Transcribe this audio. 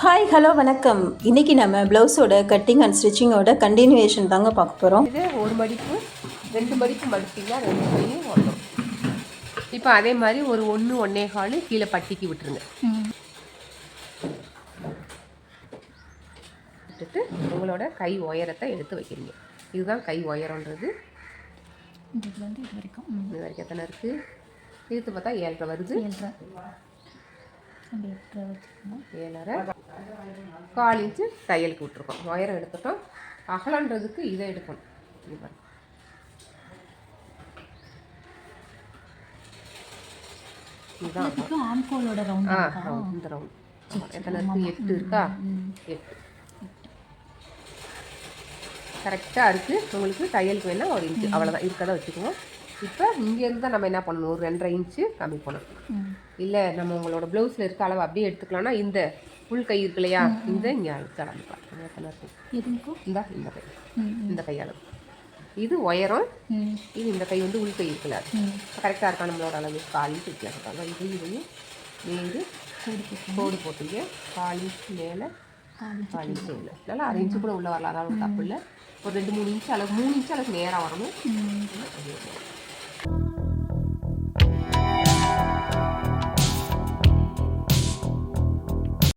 Hi hello வணக்கம். இன்றைக்கி நம்ம ப்ளவுஸோட கட்டிங் அண்ட் ஸ்டிச்சிங்கோட கண்டினியூவேஷன் தாங்க பார்க்க போகிறோம். இது ஒரு மடிப்பு 2 மடிப்பு மடிச்சிங்கன்னா 2 கையும் வந்துடும். இப்போ அதே மாதிரி ஒரு 1 1/4 கீழே பட்டிக்கு விட்டுருங்க. விட்டுட்டு உங்களோட கை உயரத்தை எடுத்து வைக்கிறீங்க. இதுதான் கை உயரன்றது. இது வரைக்கும் எத்தனை இருக்குது? இழுத்து பார்த்தா 7.5 வருது. 7.5 1/4 இன்ச்சு தையலுக்கு விட்டுருக்கோம். உயரம் எடுத்துட்டோம். அகலன்றதுக்கு இதை எடுக்கணும். இதுதான் ஆம்கோலோட ரவுண்ட். இந்த ரவுண்ட் எத்தனை இருக்குது? 8 இருக்கா? 8 கரெக்டாக இருக்குது. உங்களுக்கு தையலுக்கு வேணால் ஒரு இன்ச்சு அவ்வளோதான் இருக்கதை வச்சுக்குவோம். இப்போ இங்கேருந்து தான் நம்ம என்ன பண்ணணும், ஒரு 2.5 இன்ச்சு கம்மி பண்ணணும். இல்லை நம்ம உங்களோட ப்ளவுஸில் இருக்க அளவு அப்படியே எடுத்துக்கலாம்னா இந்த உள் கை இருக்கு இல்லையா, இந்த இங்கே அழுத்த ஆரம்பிக்கலாம். எத்தனை இருக்கும்? இந்த கை, இந்த கையளவு. இது உயரம். இது இந்த கை வந்து உள் கை இருக்குல்ல, கரெக்டாக இருக்கா நம்மளோட அளவு? 1/4 இன்ச்சு வித்தியாசம். இது இதையும் வேறு கோடு போட்டுங்க. 1/4 இன்ச்சு மேலே 1/4 இன்ச்சு இல்லை, நல்லா 1/2 இன்ச்சு கூட உள்ளே வரலாம். அதாவது தப்பு இல்லை. ஒரு 2-3 இன்ச்சு அளவு, 3 இன்ச்சு அளவுக்கு நேராக வரணும்.